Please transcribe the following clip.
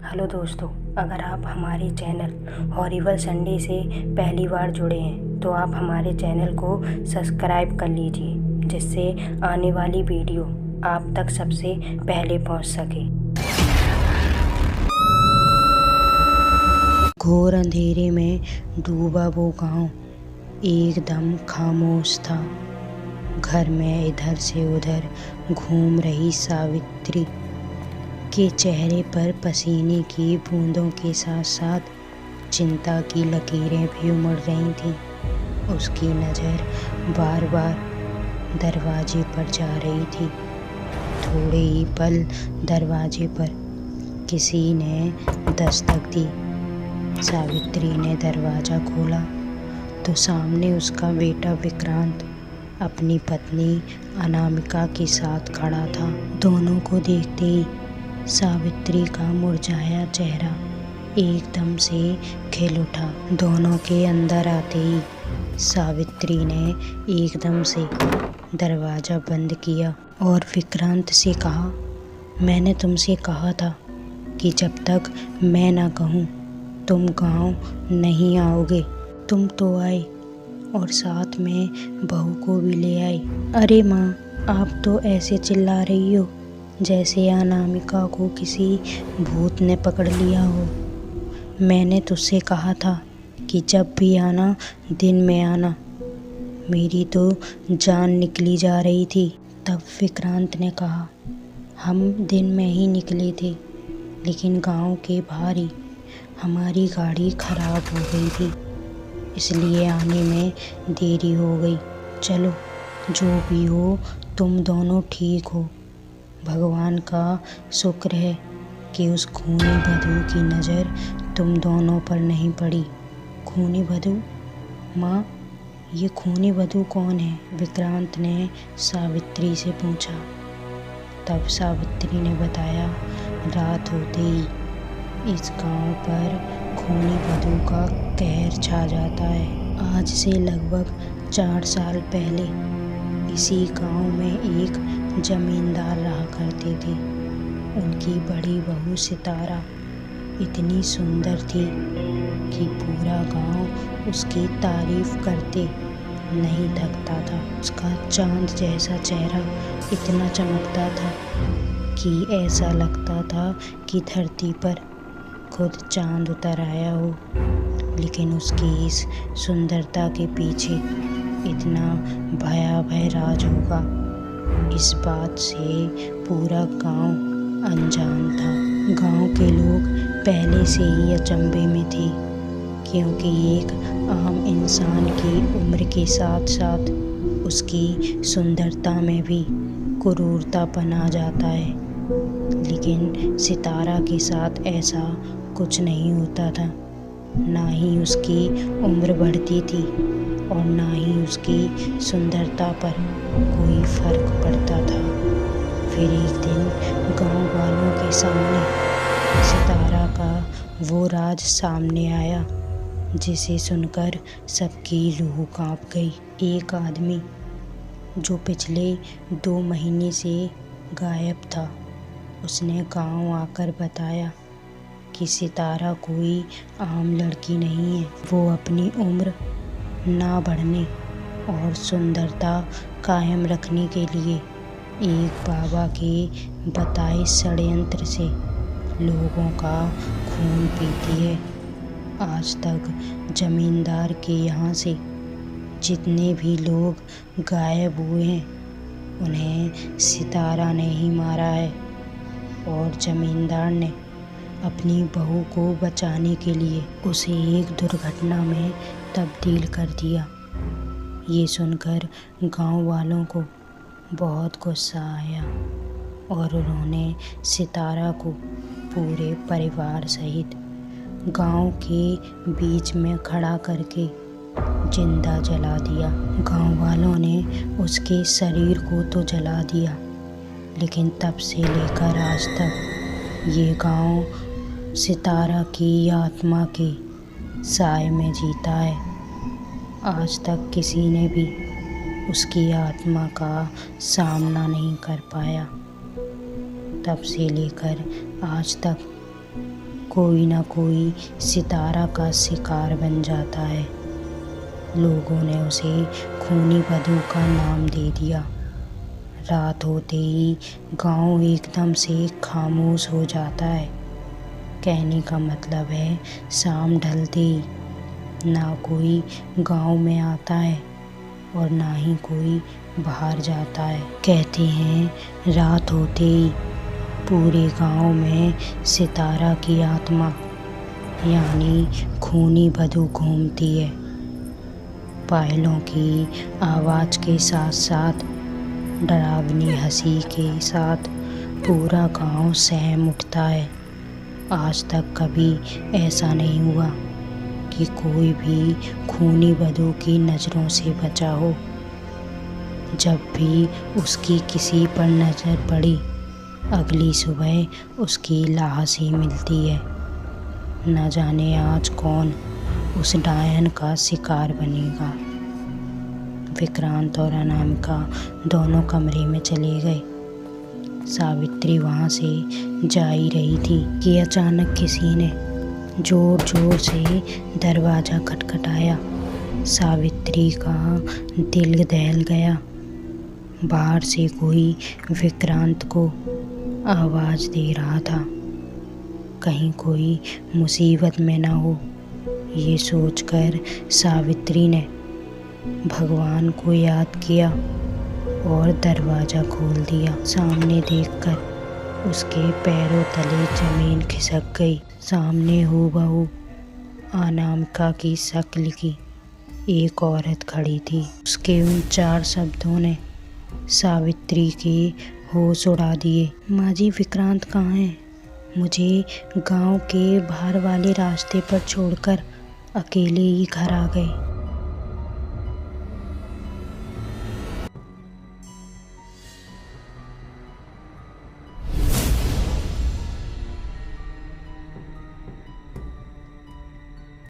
Hello दोस्तों, अगर आप हमारे चैनल हॉरिबल संडे से पहली बार जुड़े हैं तो आप हमारे चैनल को सब्सक्राइब कर लीजिए, जिससे आने वाली वीडियो आप तक सबसे पहले पहुंच सके। घोर अंधेरे में डूबा वो गांव एकदम खामोश था। घर में इधर से उधर घूम रही सावित्री के चेहरे पर पसीने की बूंदों के साथ साथ चिंता की लकीरें भी उमड़ रही थीं। उसकी नज़र बार बार दरवाजे पर जा रही थी। थोड़े ही पल दरवाजे पर किसी ने दस्तक दी। सावित्री ने दरवाज़ा खोला तो सामने उसका बेटा विक्रांत अपनी पत्नी अनामिका के साथ खड़ा था। दोनों को देखते ही सावित्री का मुरझाया चेहरा एकदम से खिल उठा। दोनों के अंदर आते ही सावित्री ने एकदम से दरवाज़ा बंद किया और विक्रांत से कहा, मैंने तुमसे कहा था कि जब तक मैं ना कहूँ तुम गांव नहीं आओगे। तुम तो आए और साथ में बहू को भी ले आई। अरे माँ, आप तो ऐसे चिल्ला रही हो जैसे अनामिका को किसी भूत ने पकड़ लिया हो। मैंने तुझसे कहा था कि जब भी आना दिन में आना। मेरी तो जान निकली जा रही थी। तब विक्रांत ने कहा, हम दिन में ही निकले थे, लेकिन गांव के बाहर ही हमारी गाड़ी खराब हो गई थी, इसलिए आने में देरी हो गई। चलो, जो भी हो तुम दोनों ठीक हो। भगवान का शुक्र है कि उस खूनी बधू की नज़र तुम दोनों पर नहीं पड़ी। खूनी बधू? माँ, ये खूनी बधू कौन है? विक्रांत ने सावित्री से पूछा। तब सावित्री ने बताया, रात होते ही इस गांव पर खूनी बधू का कहर छा जाता है। आज से लगभग 4 साल पहले इसी गांव में एक जमींदार रहा करते थे। उनकी बड़ी बहू सितारा इतनी सुंदर थी कि पूरा गांव उसकी तारीफ करते नहीं थकता था। उसका चांद जैसा चेहरा इतना चमकता था कि ऐसा लगता था कि धरती पर खुद चांद उतर आया हो। लेकिन उसकी इस सुंदरता के पीछे इतना भयावह राज होगा, इस बात से पूरा गांव अनजान था। गांव के लोग पहले से ही अचंभे में थे, क्योंकि एक आम इंसान की उम्र के साथ साथ उसकी सुंदरता में भी क्रूरतापन आ जाता है। लेकिन सितारा के साथ ऐसा कुछ नहीं होता था। ना ही उसकी उम्र बढ़ती थी और ना ही उसकी सुंदरता पर कोई फर्क पड़ता था। फिर एक दिन गांव वालों के सामने सितारा का वो राज सामने आया, जिसे सुनकर सबकी रूह कांप गई। एक आदमी जो पिछले 2 महीने से गायब था, उसने गांव आकर बताया कि सितारा कोई आम लड़की नहीं है। वो अपनी उम्र ना बढ़ने और सुंदरता कायम रखने के लिए एक बाबा के बताए षड्यंत्र से लोगों का खून पीती है। आज तक जमींदार के यहाँ से जितने भी लोग गायब हुए हैं, उन्हें सितारा ने ही मारा है। और जमींदार ने अपनी बहू को बचाने के लिए उसे एक दुर्घटना में तब्दील कर दिया। ये सुनकर गांव वालों को बहुत गुस्सा आया और उन्होंने सितारा को पूरे परिवार सहित गांव के बीच में खड़ा करके जिंदा जला दिया। गांव वालों ने उसके शरीर को तो जला दिया, लेकिन तब से लेकर आज तक ये गांव सितारा की आत्मा के साए में जीता है। आज तक किसी ने भी उसकी आत्मा का सामना नहीं कर पाया। तब से लेकर आज तक कोई ना कोई सितारा का शिकार बन जाता है। लोगों ने उसे खूनी बधू का नाम दे दिया। रात होते ही गांव एकदम से खामोश हो जाता है। कहने का मतलब है शाम ढलते ही ना कोई गांव में आता है और ना ही कोई बाहर जाता है। कहते हैं रात होते ही पूरे गांव में सितारा की आत्मा यानी खूनी बधू घूमती है। पायलों की आवाज़ के साथ साथ डरावनी हंसी के साथ पूरा गांव सहम उठता है। आज तक कभी ऐसा नहीं हुआ कि कोई भी खूनी बधू की नज़रों से बचा हो। जब भी उसकी किसी पर नज़र पड़ी, अगली सुबह उसकी लाश ही मिलती है। न जाने आज कौन उस डायन का शिकार बनेगा। विक्रांत और अनामिका दोनों कमरे में चले गए। सावित्री वहाँ से जा ही रही थी कि अचानक किसी ने जोर जोर से दरवाज़ा खटखटाया। सावित्री का दिल दहल गया। बाहर से कोई विक्रांत को आवाज़ दे रहा था। कहीं कोई मुसीबत में ना हो, ये सोचकर सावित्री ने भगवान को याद किया और दरवाज़ा खोल दिया। सामने देखकर उसके पैरों तले ज़मीन खिसक गई। सामने हूबहू अनामिका की शक्ल की एक औरत खड़ी थी। उसके उन 4 शब्दों ने सावित्री के होश उड़ा दिए। माँ जी, विक्रांत कहाँ है? मुझे गांव के बाहर वाले रास्ते पर छोड़कर अकेले ही घर आ गए।